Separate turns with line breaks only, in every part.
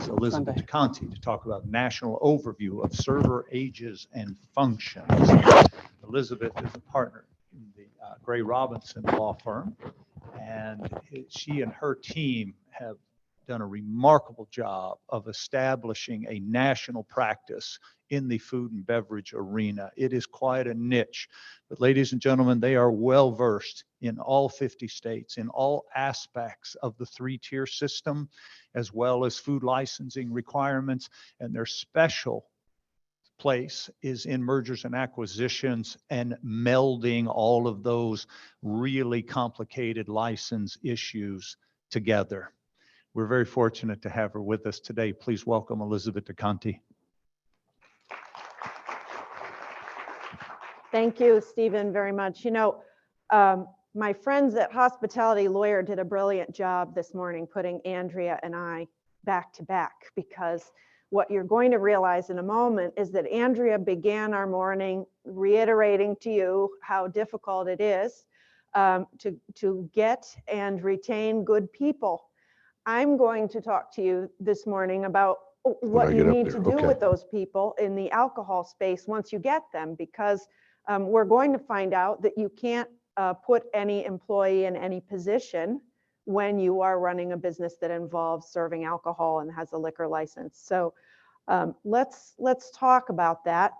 is Elizabeth DeConti to talk about national overview of server ages and functions. Elizabeth is a partner in the Gray Robinson law firm, and she and her team have done a remarkable job of establishing a national practice in the food and beverage arena. It is quite a niche, but ladies and gentlemen, they are well versed in all 50 states, in all aspects of the three-tier system, as well as food licensing requirements, and their special place is in mergers and acquisitions and melding all of those really complicated license issues together. We're very fortunate to have her with us today. Please welcome Elizabeth DeConti.
Thank you, Stephen, very much. You know, my friends at Hospitality Lawyer did a brilliant job this morning putting Andrea and I back to back, because what you're going to realize in a moment is that Andrea began our morning reiterating to you how difficult it is to get and retain good people. I'm going to talk to you this morning about what you need to do with those people in the alcohol space once you get them, because we're going to find out that you can't put any employee in any position when you are running a business that involves serving alcohol and has a liquor license. So let's talk about that.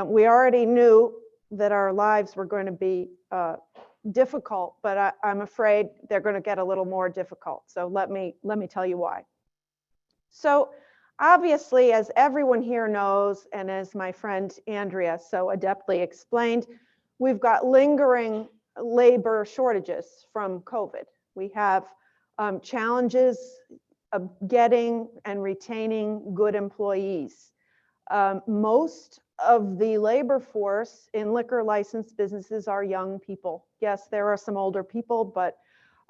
We already knew that our lives were going to be difficult, but I'm afraid they're going to get a little more difficult. So let me tell you why. So obviously, as everyone here knows, and as my friend Andrea so adeptly explained, we've got lingering labor shortages from COVID. We have challenges of getting and retaining good employees. Most of the labor force in liquor license businesses are young people. Yes, there are some older people, but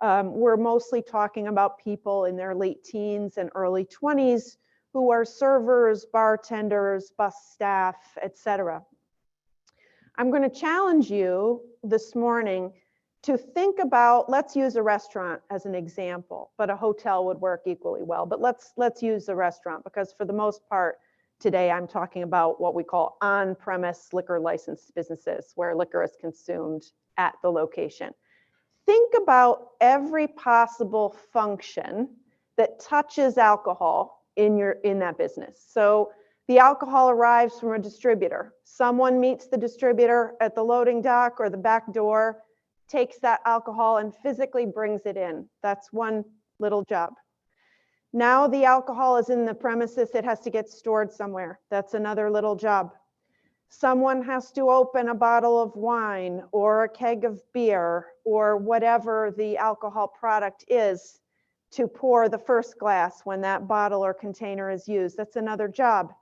we're mostly talking about people in their late teens and early 20s who are servers, bartenders, bus staff, etc. I'm going to challenge you this morning to think about, let's use a restaurant as an example, but a hotel would work equally well. But let's use the restaurant, because for the most part today I'm talking about what we call on-premise liquor licensed businesses, where liquor is consumed at the location. Think about every possible function that touches alcohol in that business. So the alcohol arrives from a distributor. Someone meets the distributor at the loading dock or the back door, takes that alcohol and physically brings it in. That's one little job. Now the alcohol is in the premises, it has to get stored somewhere. That's another little job. Someone has to open a bottle of wine or a keg of beer or whatever the alcohol product is to pour the first glass when that bottle or container is used. That's another job.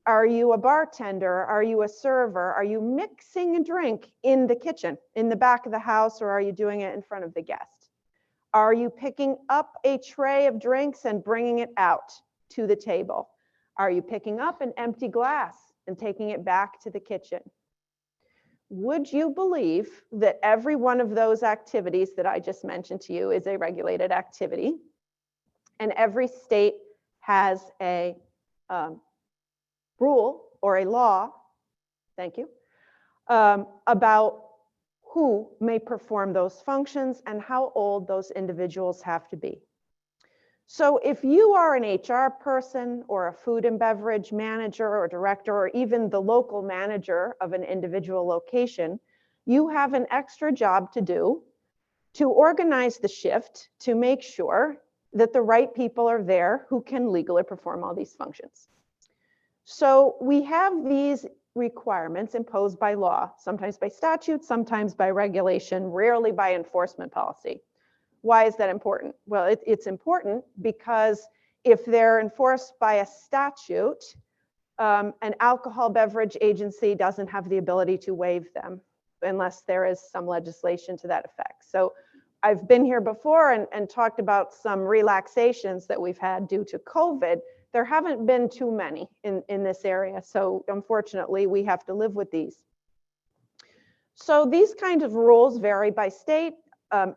Are you a bartender? Are you a server? Are you mixing a drink in the kitchen, in the back of the house, or are you doing it in front of the guest? Are you picking up a tray of drinks and bringing it out to the table? Are you picking up an empty glass and taking it back to the kitchen? Would you believe that every one of those activities that I just mentioned to you is a regulated activity? And every state has a rule or a law, thank you, about who may perform those functions and how old those individuals have to be. So if you are an HR person or a food and beverage manager or director, or even the local manager of an individual location, you have an extra job to do to organize the shift to make sure that the right people are there who can legally perform all these functions. So we have these requirements imposed by law, sometimes by statute, sometimes by regulation, rarely by enforcement policy. Why is that important? Well, it's important because if they're enforced by a statute, an alcohol beverage agency doesn't have the ability to waive them unless there is some legislation to that effect. So I've been here before and talked about some relaxations that we've had due to COVID. There haven't been too many in this area. So unfortunately, we have to live with these. So these kinds of rules vary by state.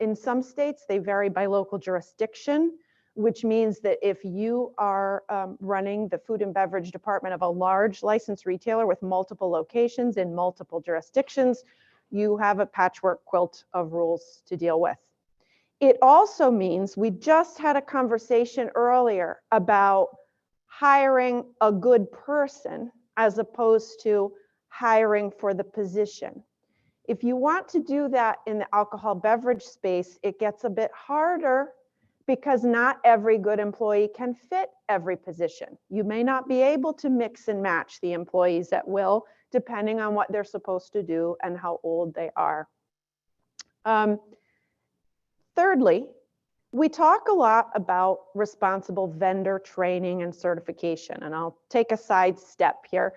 In some states, they vary by local jurisdiction. which means that if you are running the food and beverage department of a large licensed retailer with multiple locations in multiple jurisdictions, you have a patchwork quilt of rules to deal with. It also means, we just had a conversation earlier about hiring a good person as opposed to hiring for the position. If you want to do that in the alcohol beverage space, it gets a bit harder because not every good employee can fit every position. You may not be able to mix and match the employees at will, depending on what they're supposed to do and how old they are. Thirdly, we talk a lot about responsible vendor training and certification, and I'll take a side step here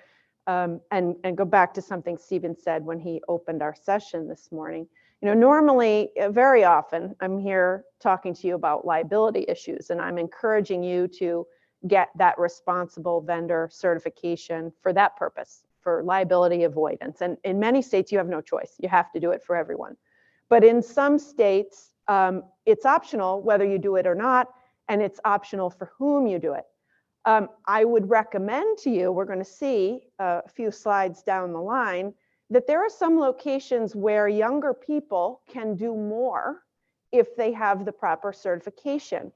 and go back to something Stephen said when he opened our session this morning. You know, normally, very often, I'm here talking to you about liability issues, and I'm encouraging you to get that responsible vendor certification for that purpose, for liability avoidance. And in many states, you have no choice. You have to do it for everyone. But in some states, it's optional whether you do it or not, and it's optional for whom you do it. I would recommend to you, we're going to see a few slides down the line, that there are some locations where younger people can do more if they have the proper certification.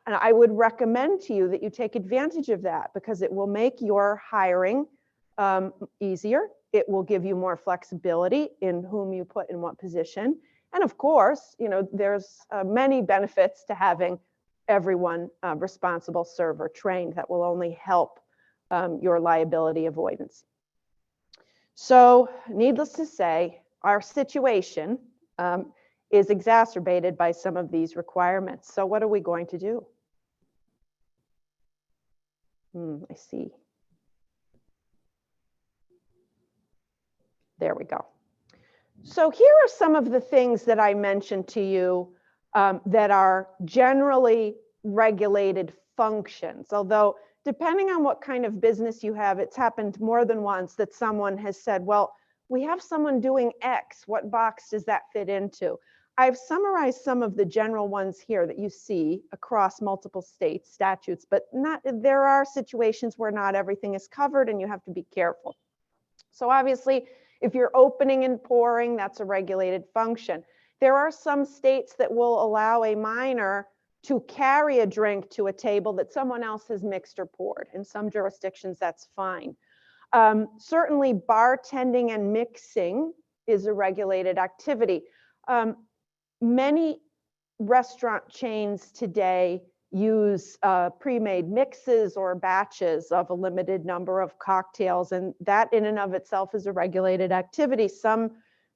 And I would recommend to you that you take advantage of that because it will make your hiring easier. It will give you more flexibility in whom you put in what position. And of course, you know, there's many benefits to having everyone responsible server trained that will only help your liability avoidance. So needless to say, our situation is exacerbated by some of these requirements. So what are we going to do? I see. There we go. So here are some of the things that I mentioned to you that are generally regulated functions, although depending on what kind of business you have, it's happened more than once that someone has said, well, we have someone doing X, what box does that fit into? I've summarized some of the general ones here that you see across multiple states statutes, but there are situations where not everything is covered and you have to be careful. So obviously, if you're opening and pouring, that's a regulated function. There are some states that will allow a minor to carry a drink to a table that someone else has mixed or poured. In some jurisdictions, that's fine. Certainly, bartending and mixing is a regulated activity. Many restaurant chains today use pre-made mixes or batches of a limited number of cocktails, and that in and of itself is a regulated activity.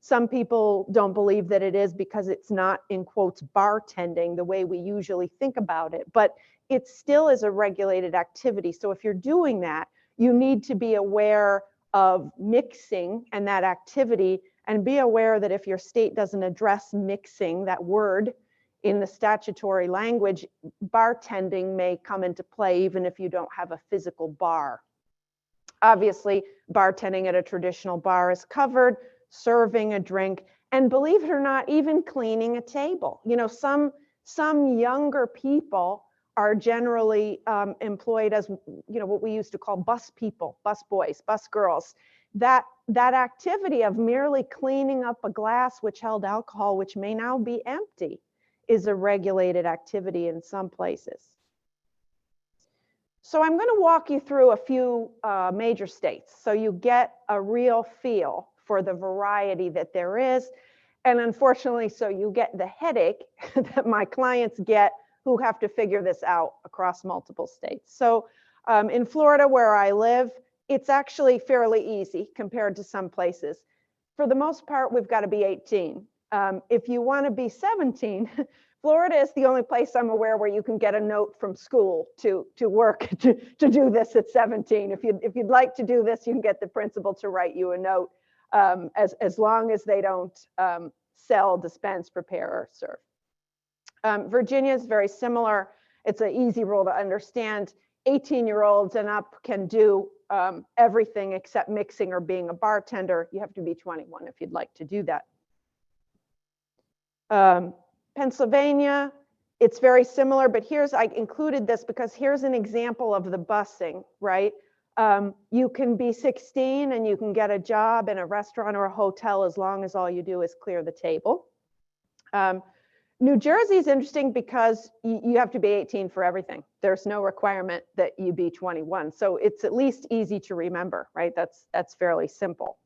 Some people don't believe that it is because it's not, in quotes, bartending the way we usually think about it, but it still is a regulated activity. So if you're doing that, you need to be aware of mixing and that activity, and be aware that if your state doesn't address mixing, that word, in the statutory language, bartending may come into play even if you don't have a physical bar. Obviously, bartending at a traditional bar is covered, serving a drink, and believe it or not, even cleaning a table. You know, some younger people are generally employed as, you know, what we used to call bus people, bus boys, bus girls. That activity of merely cleaning up a glass which held alcohol, which may now be empty, is a regulated activity in some places. So I'm going to walk you through a few major states so you get a real feel for the variety that there is. And unfortunately, so you get the headache that my clients get who have to figure this out across multiple states. So in Florida, where I live, it's actually fairly easy compared to some places. For the most part, we've got to be 18. If you want to be 17, Florida is the only place I'm aware where you can get a note from school to work to do this at 17. If you'd like to do this, you can get the principal to write you a note as long as they don't sell, dispense, prepare, or serve. Virginia is very similar. It's an easy rule to understand. 18-year-olds and up can do everything except mixing or being a bartender. You have to be 21 if you'd like to do that. Pennsylvania It's very similar, but I included this because here's an example of the busing, right? You can be 16 and you can get a job in a restaurant or a hotel as long as all you do is clear the table. New Jersey is interesting because you have to be 18 for everything. There's no requirement that you be 21. So it's at least easy to remember, right? That's fairly simple.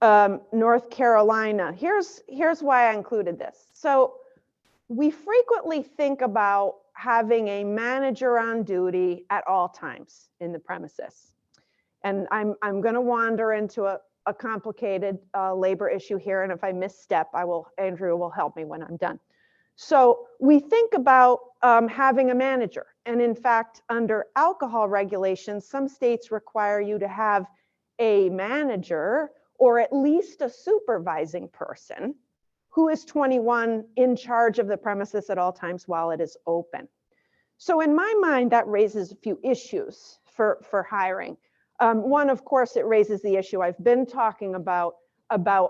North Carolina, here's why I included this. So we frequently think about having a manager on duty at all times in the premises. And I'm going to wander into a complicated labor issue here. And if I misstep, Andrea will help me when I'm done. So we think about having a manager. And in fact, under alcohol regulations, some states require you to have a manager or at least a supervising person who is 21 in charge of the premises at all times while it is open. So in my mind, that raises a few issues for hiring. One, of course, it raises the issue I've been talking about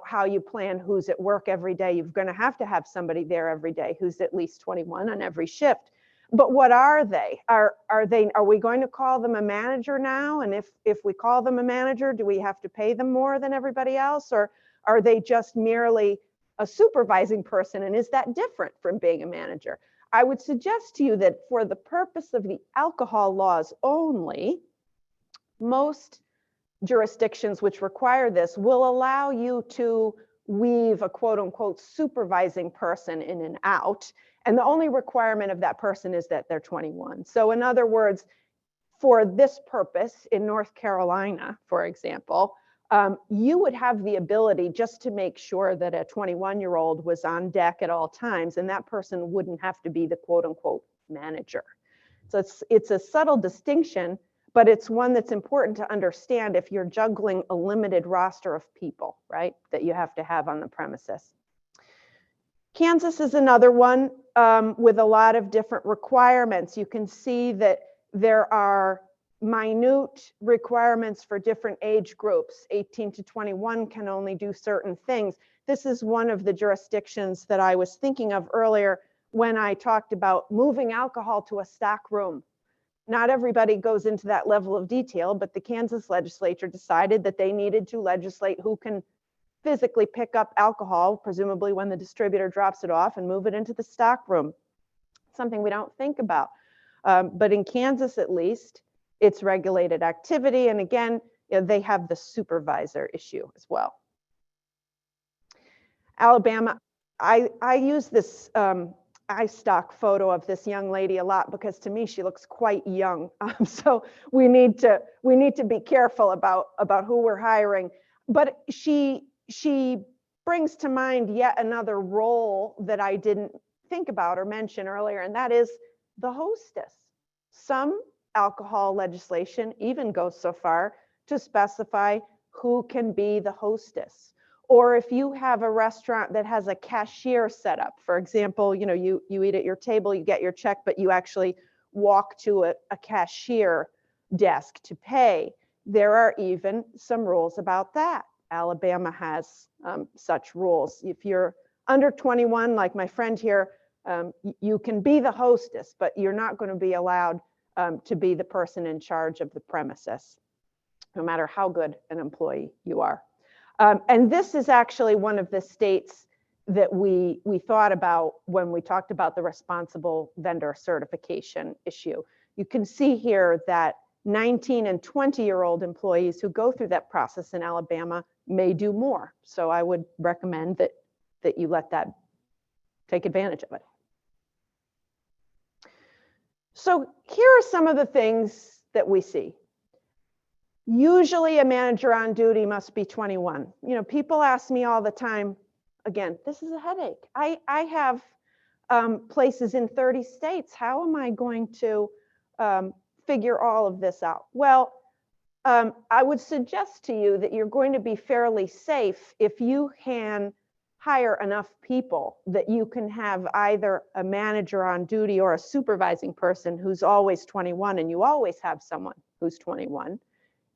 how you plan who's at work every day. You're going to have somebody there every day who's at least 21 on every shift. But what are they? Are we going to call them a manager now? And if we call them a manager, do we have to pay them more than everybody else? Or are they just merely a supervising person? And is that different from being a manager? I would suggest to you that for the purpose of the alcohol laws only, most jurisdictions which require this will allow you to weave a quote unquote supervising person in and out. And the only requirement of that person is that they're 21. So in other words, for this purpose in North Carolina, for example, you would have the ability just to make sure that a 21-year-old was on deck at all times, and that person wouldn't have to be the quote unquote manager. So it's a subtle distinction, but it's one that's important to understand if you're juggling a limited roster of people, right, that you have to have on the premises. Kansas is another one with a lot of different requirements. You can see that there are minute requirements for different age groups. 18 to 21 can only do certain things. This is one of the jurisdictions that I was thinking of earlier when I talked about moving alcohol to a stock room. Not everybody goes into that level of detail, but the Kansas legislature decided that they needed to legislate who can physically pick up alcohol, presumably when the distributor drops it off, and move it into the stock room. Something we don't think about. But in Kansas, at least, it's regulated activity. And again, they have the supervisor issue as well. Alabama, I use this iStock photo of this young lady a lot because to me she looks quite young. So we need to be careful about who we're hiring. But she brings to mind yet another role that I didn't think about or mention earlier, and that is the hostess. Some alcohol legislation even goes so far to specify who can be the hostess. Or if you have a restaurant that has a cashier set up, for example, you eat at your table, you get your check, but you actually walk to a cashier desk to pay. There are even some rules about that. Alabama has such rules. If you're under 21, like my friend here, you can be the hostess, but you're not going to be allowed to be the person in charge of the premises, no matter how good an employee you are. And this is actually one of the states that we thought about when we talked about the responsible vendor certification issue. You can see here that 19 and 20-year-old employees who go through that process in Alabama may do more. So I would recommend that you let that take advantage of it. So here are some of the things that we see. Usually a manager on duty must be 21. People ask me all the time, again, this is a headache. I have places in 30 states. How am I going to figure all of this out? Well, I would suggest to you that you're going to be fairly safe if you can hire enough people that you can have either a manager on duty or a supervising person who's always 21, and you always have someone who's 21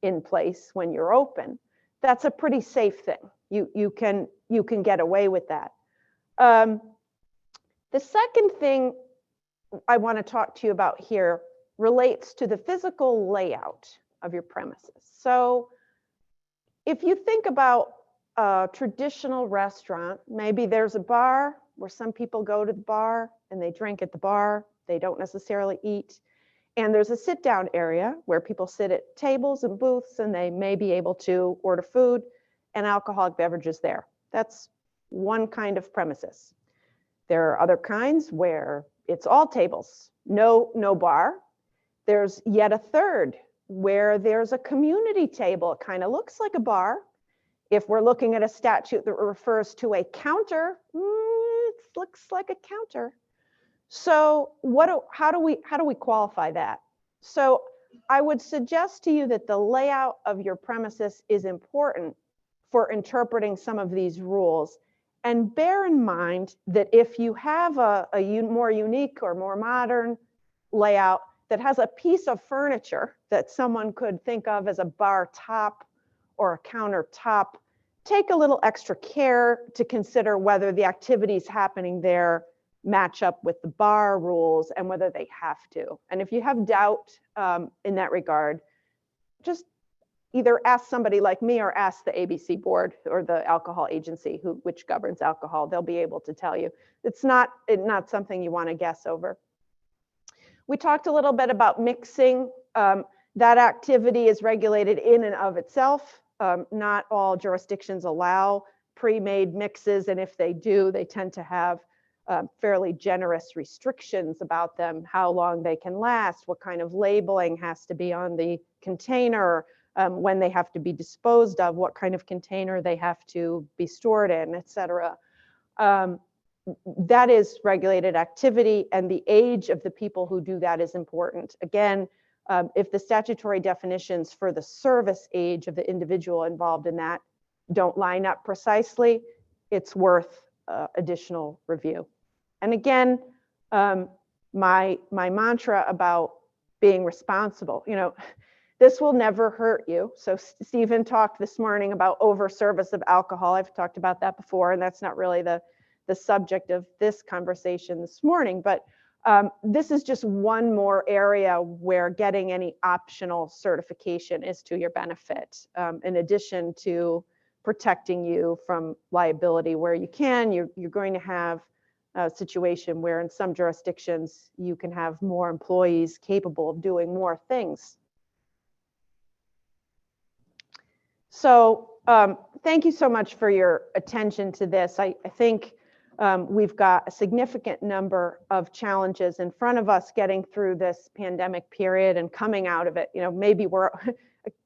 in place when you're open. That's a pretty safe thing. You can get away with that. The second thing I want to talk to you about here relates to the physical layout of your premises. So if you think about a traditional restaurant, maybe there's a bar where some people go to the bar and they drink at the bar. They don't necessarily eat. And there's a sit down area where people sit at tables and booths and they may be able to order food and alcoholic beverages there. That's one kind of premises. There are other kinds where it's all tables, no bar. There's yet a third where there's a community table. It kind of looks like a bar. If we're looking at a statute that refers to a counter, it looks like a counter. So how do we qualify that? So I would suggest to you that the layout of your premises is important for interpreting some of these rules. And bear in mind that if you have a more unique or more modern layout that has a piece of furniture that someone could think of as a bar top or a countertop, take a little extra care to consider whether the activities happening there match up with the bar rules and whether they have to. And if you have doubt in that regard, just either ask somebody like me or ask the ABC board or the alcohol agency which governs alcohol. They'll be able to tell you. It's not something you want to guess over. We talked a little bit about mixing. That activity is regulated in and of itself. Not all jurisdictions allow pre-made mixes, and if they do, they tend to have fairly generous restrictions about them, how long they can last, what kind of labeling has to be on the container, when they have to be disposed of, what kind of container they have to be stored in, et cetera. That is regulated activity, and the age of the people who do that is important. Again, if the statutory definitions for the service age of the individual involved in that don't line up precisely, it's worth additional review. And again, my mantra about being responsible, this will never hurt you. So Stephen talked this morning about over-service of alcohol. I've talked about that before, and that's not really the subject of this conversation this morning, but this is just one more area where getting any optional certification is to your benefit. In addition to protecting you from liability where you can, you're going to have a situation where in some jurisdictions you can have more employees capable of doing more things. So thank you so much for your attention to this. I think we've got a significant number of challenges in front of us getting through this pandemic period and coming out of it. Maybe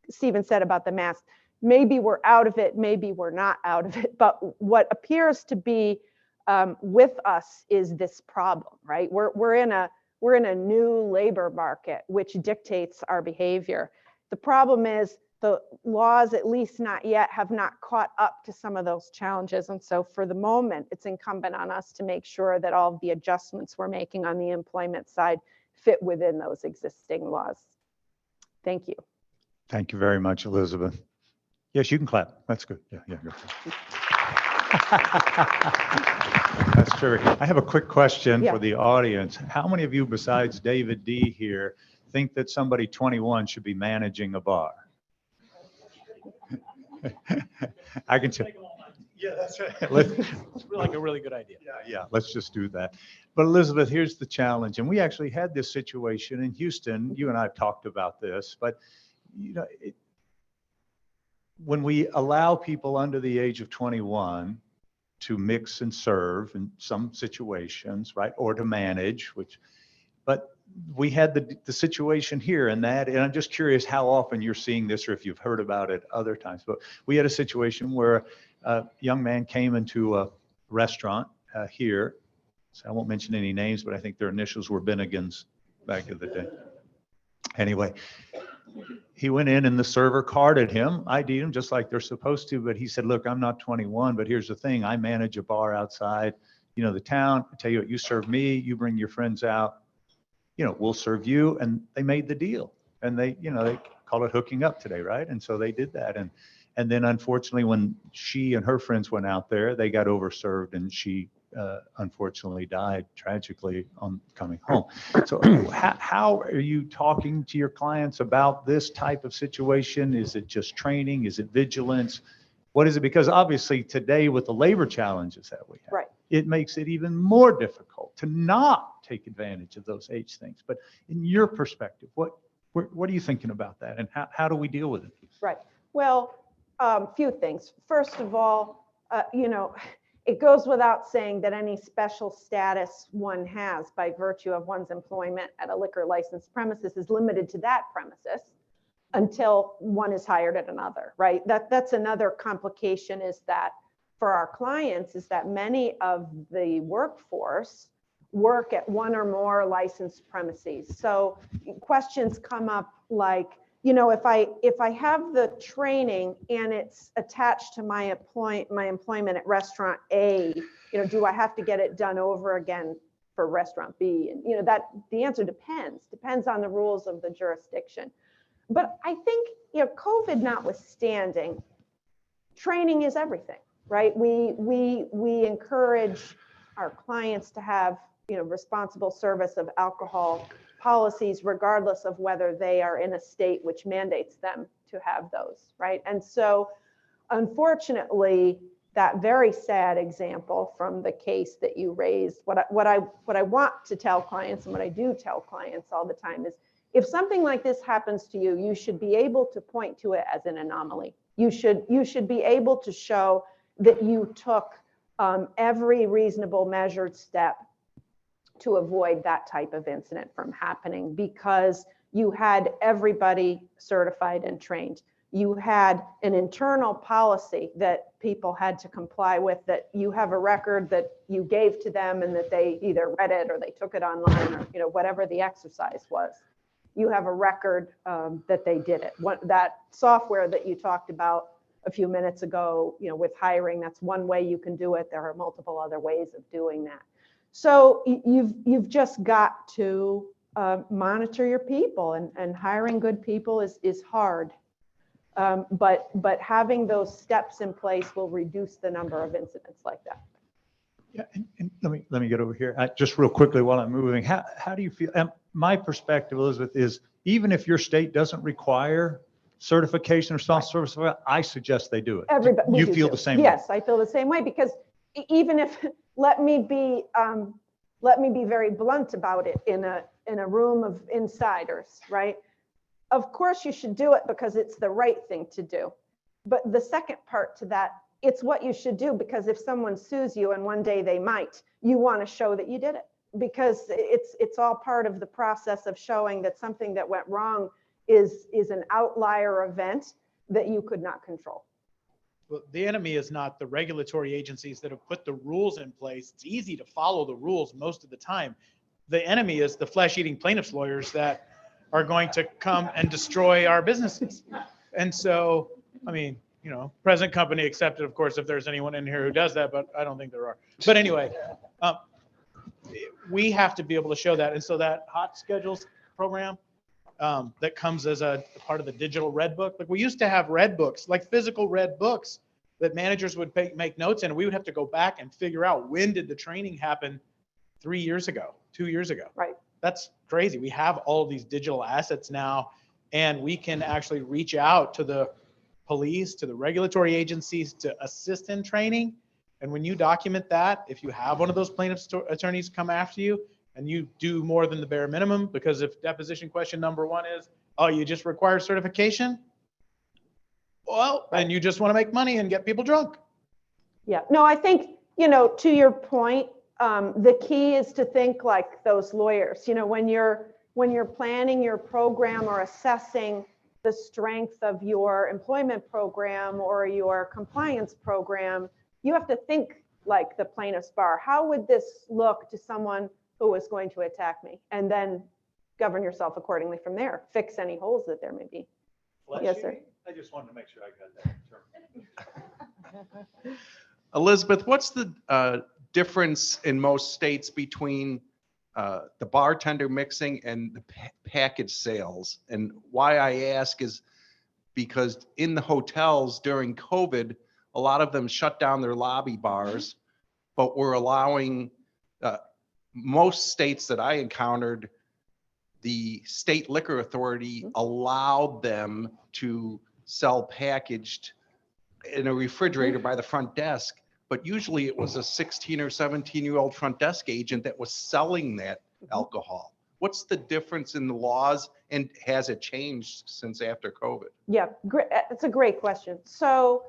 Stephen said about the mask, maybe we're out of it, maybe we're not out of it, but what appears to be with us is this problem, right? We're in a new labor market, which dictates our behavior. The problem is the laws, at least not yet, have not caught up to some of those challenges. And so for the moment, it's incumbent on us to make sure that all of the adjustments we're making on the employment side fit within those existing laws. Thank you.
Thank you very much, Elizabeth. Yes, you can clap. That's good. Yeah, go. That's terrific. I have a quick question for the audience. How many of you besides David D here think that somebody 21 should be managing a bar? I can tell. Yeah, that's right.
It's like a really good idea.
Yeah, let's just do that. But Elizabeth, here's the challenge. And we actually had this situation in Houston. You and I have talked about this, but when we allow people under the age of 21 to mix and serve in some situations, right, or to manage, but we had the situation here and I'm just curious how often you're seeing this or if you've heard about it other times, but we had a situation where a young man came into a restaurant here. So I won't mention any names, but I think their initials were Bennigan's back in the day. Anyway, he went in and the server carded him, ID'd him just like they're supposed to, but he said, look, I'm not 21, but here's the thing. I manage a bar outside, the town. I tell you what, you serve me, you bring your friends out, we'll serve you. And they made the deal. And they call it hooking up today, right? And so they did that. And then unfortunately, when she and her friends went out there, they got overserved and she unfortunately died tragically on coming home. So how are you talking to your clients about this type of situation? Is it just training? Is it vigilance? What is it? Because obviously today with the labor challenges that we have,
Right.
it makes it even more difficult to not take advantage of those age things. But in your perspective, what are you thinking about that, and how do we deal with it?
Right. Well, few things. First of all, it goes without saying that any special status one has by virtue of one's employment at a liquor licensed premises is limited to that premises until one is hired at another, right? That's another complication, is that for our clients is that many of the workforce work at one or more licensed premises. So questions come up like, if I have the training and it's attached to my employment at restaurant A, do I have to get it done over again for restaurant B? And the answer depends on the rules of the jurisdiction. But I think, COVID notwithstanding, training is everything, right? We encourage our clients to have, responsible service of alcohol policies, regardless of whether they are in a state which mandates them to have those, right? And so, unfortunately, that very sad example from the case that you raised, what I want to tell clients, and what I do tell clients all the time, is if something like this happens to you, you should be able to point to it as an anomaly. You should be able to show that you took every reasonable measured step to avoid that type of incident from happening, because you had everybody certified and trained. You had an internal policy that people had to comply with, that you have a record that you gave to them and that they either read it or they took it online, or whatever the exercise was. You have a record that they did it. That software that you talked about a few minutes ago, with hiring, that's one way you can do it. There are multiple other ways of doing that. So you've just got to monitor your people, and hiring good people is hard. But having those steps in place will reduce the number of incidents like that.
Yeah, and let me get over here. Just real quickly while I'm moving, how do you feel? My perspective, Elizabeth, is even if your state doesn't require certification or service, I suggest they do it.
Everybody,
you feel the same way?
Yes, I feel the same way, because even if, let me be very blunt about it, in a room of insiders, right? Of course you should do it because it's the right thing to do. But the second part to that, it's what you should do because if someone sues you, and one day they might, you want to show that you did it, because it's all part of the process of showing that something that went wrong is an outlier event that you could not control.
Well, the enemy is not the regulatory agencies that have put the rules in place. It's easy to follow the rules most of the time. The enemy is the flesh-eating plaintiffs lawyers that are going to come and destroy our businesses. And so, I mean, present company accepted, of course, if there's anyone in here who does that, but I don't think there are. But anyway, we have to be able to show that. And so that hot schedules program that comes as a part of the digital red book, like we used to have red books, like physical red books that managers would make notes in, and we would have to go back and figure out when did the training happen 3 years ago, 2 years ago.
Right.
That's crazy. We have all of these digital assets now, and we can actually reach out to the police, to the regulatory agencies to assist in training. And when you document that, if you have one of those plaintiff's attorneys come after you and you do more than the bare minimum, because if deposition question number 1 is, oh, you just require certification, well, and you just want to make money and get people drunk.
Yeah, no, I think, to your point, the key is to think like those lawyers. When you're planning your program or assessing the strength of your employment program or your compliance program, you have to think like the plaintiff's bar. How would this look to someone who is going to attack me? And then govern yourself accordingly from there. Fix any holes that there may be. Yes, sir.
I just wanted to make sure I got that term.
Elizabeth, what's the difference in most states between the bartender mixing and the package sales? And why I ask is because in the hotels during COVID, a lot of them shut down their lobby bars but we're allowing, most states that I encountered, the state liquor authority allowed them to sell packaged in a refrigerator by the front desk, but usually it was a 16 or 17-year-old front desk agent that was selling that alcohol. What's the difference in the laws, and has it changed since after COVID?
Yeah, it's a great question. So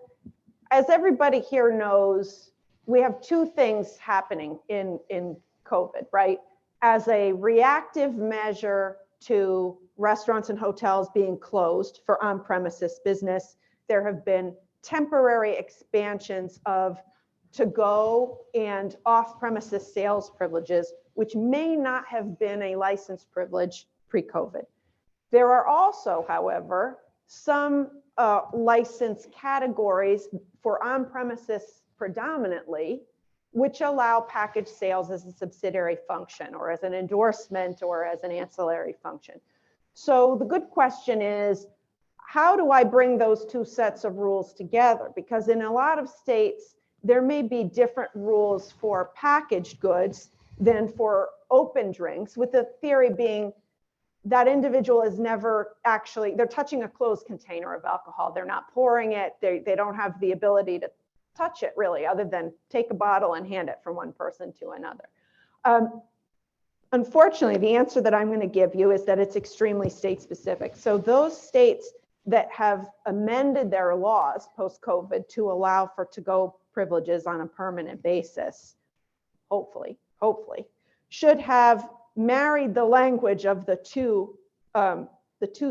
as everybody here knows, we have two things happening in COVID, right? As a reactive measure to restaurants and hotels being closed for on-premises business, there have been temporary expansions of to-go and off-premises sales privileges, which may not have been a license privilege pre-COVID. There are also, however, some license categories for on-premises predominantly, which allow package sales as a subsidiary function or as an endorsement or as an ancillary function. So the good question is, how do I bring those two sets of rules together? Because in a lot of states, there may be different rules for packaged goods than for open drinks, with the theory being that individual is never actually, they're touching a closed container of alcohol. They're not pouring it. They don't have the ability to touch it really, other than take a bottle and hand it from one person to another. Unfortunately, the answer that I'm going to give you is that it's extremely state specific. So those states that have amended their laws post-COVID to allow for to-go privileges on a permanent basis, hopefully, should have married the language of the two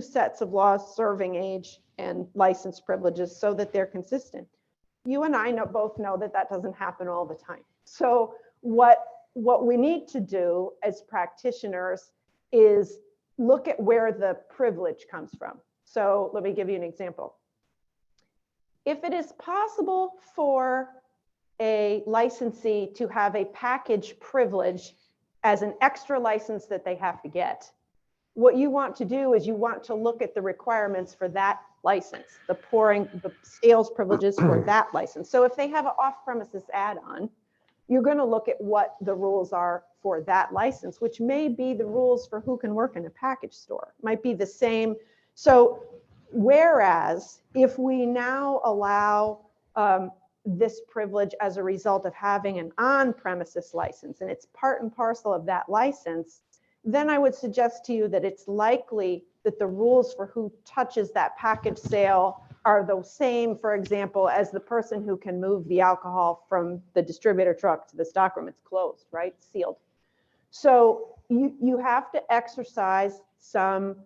sets of laws, serving age and license privileges, so that they're consistent. You and I both know that that doesn't happen all the time. So what we need to do as practitioners is look at where the privilege comes from. So let me give you an example. If it is possible for a licensee to have a package privilege as an extra license that they have to get, what you want to do is you want to look at the requirements for that license, the sales privileges for that license. So if they have an off-premises add-on, you're going to look at what the rules are for that license, which may be the rules for who can work in a package store, might be the same. So whereas if we now allow this privilege as a result of having an on-premises license, and it's part and parcel of that license, then I would suggest to you that it's likely that the rules for who touches that package sale are the same, for example, as the person who can move the alcohol from the distributor truck to the stockroom. It's closed, right? Sealed. So you have to exercise some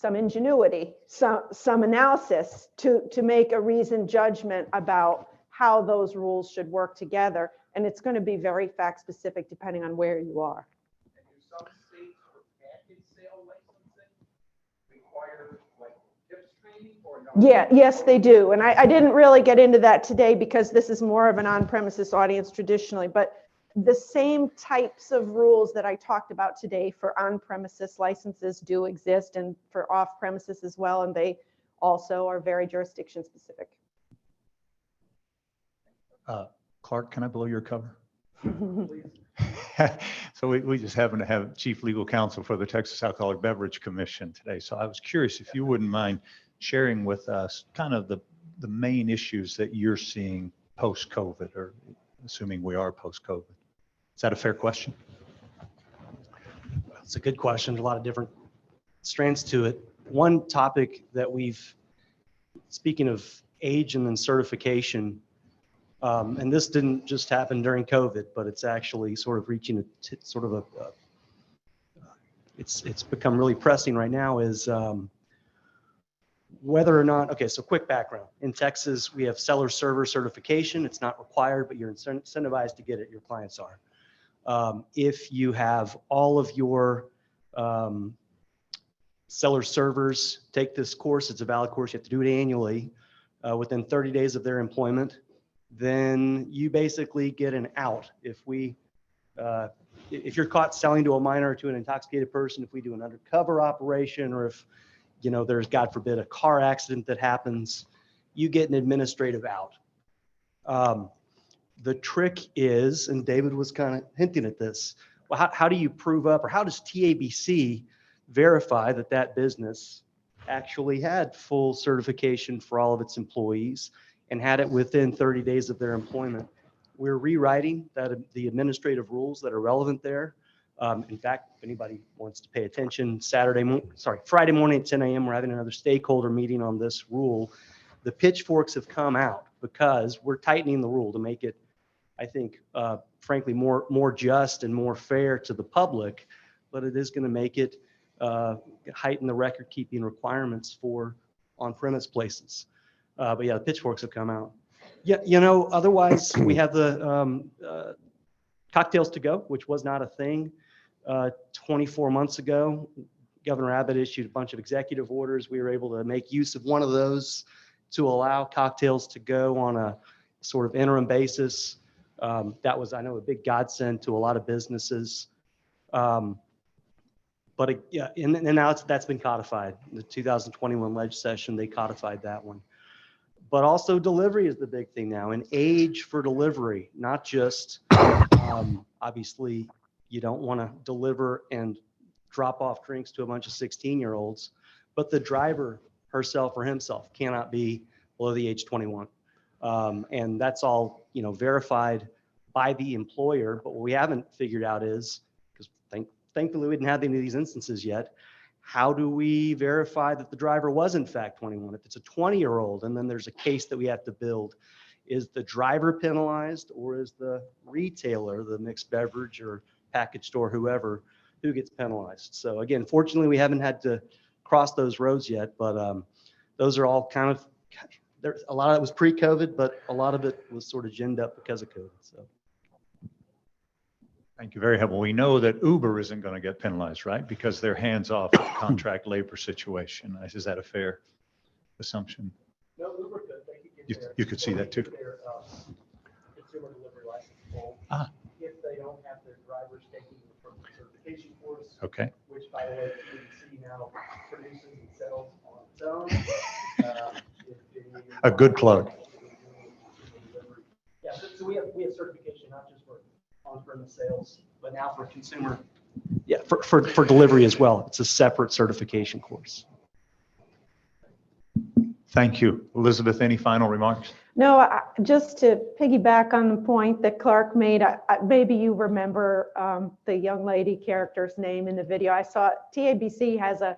ingenuity, some analysis to make a reasoned judgment about how those rules should work together. And it's going to be very fact specific depending on where you are.
And do some states for package sale licensing require like tips training or no?
Yeah, yes, they do. And I didn't really get into that today because this is more of an on-premises audience traditionally, but the same types of rules that I talked about today for on-premises licenses do exist, and for off-premises as well. And they also are very jurisdiction specific.
Clark, can I blow your cover? So we just happen to have Chief Legal Counsel for the Texas Alcoholic Beverage Commission today. So I was curious if you wouldn't mind sharing with us kind of the main issues that you're seeing post-COVID, or assuming we are post-COVID. Is that a fair question?
It's a good question. A lot of different strands to it. One topic that speaking of age and then certification, and this didn't just happen during COVID, but it's actually sort of reaching it's become really pressing right now, is whether or not, okay, so quick background. In Texas, we have seller server certification. It's not required, but you're incentivized to get it. Your clients are. If you have all of your seller servers take this course, it's a valid course, you have to do it annually within 30 days of their employment, then you basically get an out. If you're caught selling to a minor or to an intoxicated person, if we do an undercover operation, or if there's, God forbid, a car accident that happens, you get an administrative out. The trick is, and David was kind of hinting at this, well, how do you prove up, or how does TABC verify that that business actually had full certification for all of its employees and had it within 30 days of their employment? We're rewriting the administrative rules that are relevant there. In fact, if anybody wants to pay attention, Friday morning at 10 a.m., we're having another stakeholder meeting on this rule. The pitchforks have come out because we're tightening the rule to make it, I think, frankly, more just and more fair to the public, but it is going to make it heighten the record-keeping requirements for on-premise places. But yeah, the pitchforks have come out. Yeah, otherwise we have the cocktails to go, which was not a thing 24 months ago. Governor Abbott issued a bunch of executive orders. We were able to make use of one of those to allow cocktails to go on a sort of interim basis. That was, I know, a big godsend to a lot of businesses. And now that's been codified. In the 2021 leg session, they codified that one. But also delivery is the big thing now, and age for delivery, not just, obviously, you don't want to deliver and drop off drinks to a bunch of 16-year-olds, but the driver herself or himself cannot be below the age 21. And that's all, verified by the employer. But what we haven't figured out is, because thankfully we didn't have any of these instances yet, how do we verify that the driver was in fact 21? If it's a 20-year-old and then there's a case that we have to build, is the driver penalized, or is the retailer, the mixed beverage or package store, who gets penalized? So again, fortunately, we haven't had to cross those roads yet, but those are all kind of, there's a lot of it was pre-COVID, but a lot of it was sort of ginned up because of COVID. So.
Thank you. Very helpful. We know that Uber isn't going to get penalized, right? Because they're hands-off with the contract labor situation. Is that a fair assumption?
No, Uber could. They could get
You could see that too.
their consumer delivery license pulled if they don't have their drivers taking the certification course.
Okay.
Which, by the way, TBC now produces and sells on its own.
A good plug.
Yeah, so we have certification not just for on-premise sales, but now for consumer. Yeah, for delivery as well. It's a separate certification course.
Thank you. Elizabeth, any final remarks?
No, just to piggyback on the point that Clark made, maybe you remember the young lady character's name in the video. I saw TABC has a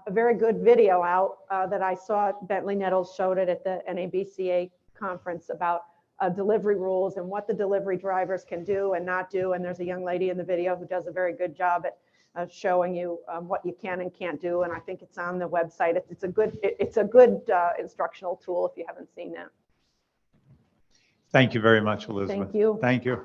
very good video out that I saw. Bentley Nettles showed it at the NABCA conference about delivery rules and what the delivery drivers can do and not do. And there's a young lady in the video who does a very good job at showing you what you can and can't do. And I think it's on the website. It's a good instructional tool if you haven't seen that.
Thank you very much, Elizabeth.
Thank you.
Thank you.